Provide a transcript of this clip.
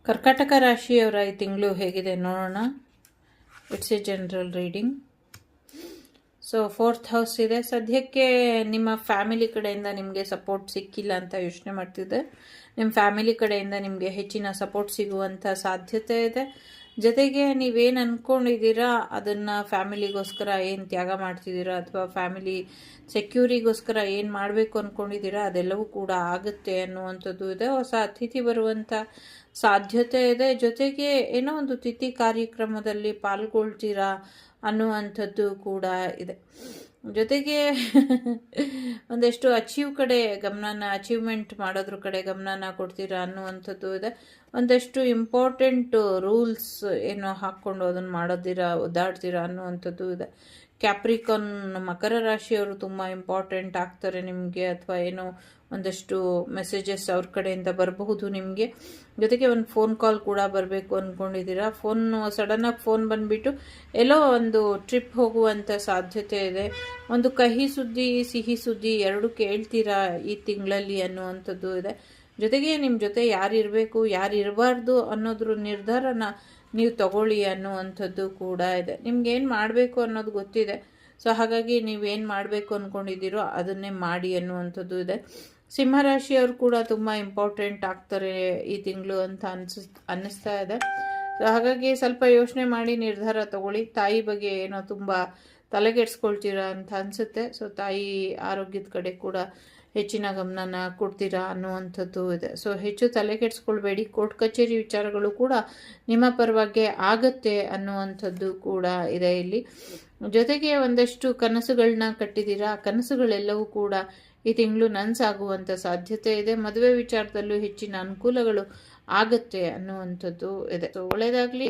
ಕರ್ಕಾಟಕ ರಾಶಿಯವರ ಈ ತಿಂಗಳು ಹೇಗಿದೆ ನೋಡೋಣ. It's A general reading. So 4th house ಇದೆ. ಸದ್ಯಕ್ಕೆ ನಿಮ್ಮ ಫ್ಯಾಮಿಲಿ ಕಡೆಯಿಂದ ನಿಮಗೆ ಸಪೋರ್ಟ್ ಸಿಕ್ಕಿಲ್ಲ ಅಂತ ಯೋಚನೆ ಮಾಡ್ತಿದ್ದೆ. ನಿಮ್ಮ ಫ್ಯಾಮಿಲಿ ಕಡೆಯಿಂದ ನಿಮಗೆ ಹೆಚ್ಚಿನ ಸಪೋರ್ಟ್ ಸಿಗುವಂಥ ಸಾಧ್ಯತೆ ಇದೆ. ಜೊತೆಗೆ ನೀವೇನು ಅಂದ್ಕೊಂಡಿದ್ದೀರಾ ಅದನ್ನು ಫ್ಯಾಮಿಲಿಗೋಸ್ಕರ ಏನು ತ್ಯಾಗ ಮಾಡ್ತಿದ್ದೀರಾ ಅಥವಾ ಫ್ಯಾಮಿಲಿ ಸೆಕ್ಯೂರಿಗೋಸ್ಕರ ಏನು ಮಾಡಬೇಕು ಅಂದ್ಕೊಂಡಿದ್ದೀರಾ ಅದೆಲ್ಲವೂ ಕೂಡ ಆಗುತ್ತೆ ಅನ್ನುವಂಥದ್ದು ಇದೆ. ಹೊಸ ಅತಿಥಿ ಬರುವಂಥ ಸಾಧ್ಯತೆ ಇದೆ. ಜೊತೆಗೆ ಏನೋ ಒಂದು ತಿಥಿ ಕಾರ್ಯಕ್ರಮದಲ್ಲಿ ಪಾಲ್ಗೊಳ್ತೀರಾ ಅನ್ನುವಂಥದ್ದು ಕೂಡ ಇದೆ. ಜೊತೆಗೆ ಒಂದಷ್ಟು ಅಚೀವ್ಮೆಂಟ್ ಮಾಡೋದ್ರ ಕಡೆ ಗಮನನ ಕೊಡ್ತೀರಾ ಅನ್ನುವಂಥದ್ದು ಇದೆ. ಒಂದಷ್ಟು ಇಂಪಾರ್ಟೆಂಟ್ ರೂಲ್ಸ್ ಏನೋ ಹಾಕ್ಕೊಂಡು ಅದನ್ನು ಓದಾಡ್ತೀರಾ ಅನ್ನುವಂಥದ್ದು ಇದೆ. ಕ್ಯಾಪ್ರಿಕಾನ್ ಮಕರ ರಾಶಿಯವರು ತುಂಬ ಇಂಪಾರ್ಟೆಂಟ್ ಆಗ್ತಾರೆ ನಿಮಗೆ, ಅಥವಾ ಏನೋ ಒಂದಷ್ಟು ಮೆಸೇಜಸ್ ಅವ್ರ ಕಡೆಯಿಂದ ಬರಬಹುದು ನಿಮಗೆ. ಜೊತೆಗೆ ಒಂದು ಫೋನ್ ಕಾಲ್ ಕೂಡ ಬರಬೇಕು ಅಂದ್ಕೊಂಡಿದ್ದೀರಾ. ಸಡನ್ನಾಗಿ ಫೋನ್ ಬಂದುಬಿಟ್ಟು ಎಲ್ಲೋ ಒಂದು ಟ್ರಿಪ್ ಹೋಗುವಂಥ ಸಾಧ್ಯತೆ ಇದೆ. ಒಂದು ಕಹಿ ಸುದ್ದಿ ಸಿಹಿ ಸುದ್ದಿ ಎರಡು ಕೇಳ್ತೀರಾ ಈ ತಿಂಗಳಲ್ಲಿ ಅನ್ನುವಂಥದ್ದು ಇದೆ. ಜೊತೆಗೆ ನಿಮ್ಮ ಜೊತೆ ಯಾರಿರಬೇಕು ಯಾರು ಇರಬಾರ್ದು ಅನ್ನೋದ್ರ ನಿರ್ಧಾರನ ನೀವು ತಗೊಳ್ಳಿ ಅನ್ನುವಂಥದ್ದು ಕೂಡ ಇದೆ. ನಿಮ್ಗೇನು ಮಾಡಬೇಕು ಅನ್ನೋದು ಗೊತ್ತಿದೆ. ಸೊ ಹಾಗಾಗಿ ನೀವೇನು ಮಾಡಬೇಕು ಅಂದ್ಕೊಂಡಿದ್ದೀರೋ ಅದನ್ನೇ ಮಾಡಿ ಅನ್ನುವಂಥದ್ದು ಇದೆ. ಸಿಂಹರಾಶಿಯವರು ಕೂಡ ತುಂಬ ಇಂಪಾರ್ಟೆಂಟ್ ಆಗ್ತಾರೆ ಈ ತಿಂಗಳು ಅಂತ ಅನ್ನಿಸ್ತಾ ಇದೆ. ಸೊ ಹಾಗಾಗಿ ಸ್ವಲ್ಪ ಯೋಚನೆ ಮಾಡಿ ನಿರ್ಧಾರ ತಗೊಳ್ಳಿ. ತಾಯಿ ಬಗ್ಗೆ ಏನೋ ತುಂಬ ತಲೆಗೆಡ್ಸ್ಕೊಳ್ತೀರಾ ಅಂತ ಅನಿಸುತ್ತೆ. ಸೊ ತಾಯಿ ಆರೋಗ್ಯದ ಕಡೆ ಕೂಡ ಹೆಚ್ಚಿನ ಗಮನನ ಕೊಡ್ತೀರಾ ಅನ್ನುವಂಥದ್ದು ಇದೆ. ಸೊ ಹೆಚ್ಚು ತಲೆ ಕೆಡಿಸ್ಕೊಳ್ಬೇಡಿ. ಕೋರ್ಟ್ ಕಚೇರಿ ವಿಚಾರಗಳು ಕೂಡ ನಿಮ್ಮ ಪರವಾಗಿ ಆಗತ್ತೆ ಅನ್ನುವಂಥದ್ದು ಕೂಡ ಇದೆ ಇಲ್ಲಿ. ಜೊತೆಗೆ ಒಂದಷ್ಟು ಕನಸುಗಳನ್ನ ಕಟ್ಟಿದ್ದೀರಾ. ಕನಸುಗಳೆಲ್ಲವೂ ಕೂಡ ಈ ತಿಂಗಳು ನನಸಾಗುವಂಥ ಸಾಧ್ಯತೆ ಇದೆ. ಮದುವೆ ವಿಚಾರದಲ್ಲೂ ಹೆಚ್ಚಿನ ಅನುಕೂಲಗಳು ಆಗತ್ತೆ ಅನ್ನುವಂಥದ್ದು ಇದೆ. ಸೊ ಒಳ್ಳೆಯದಾಗಲಿ.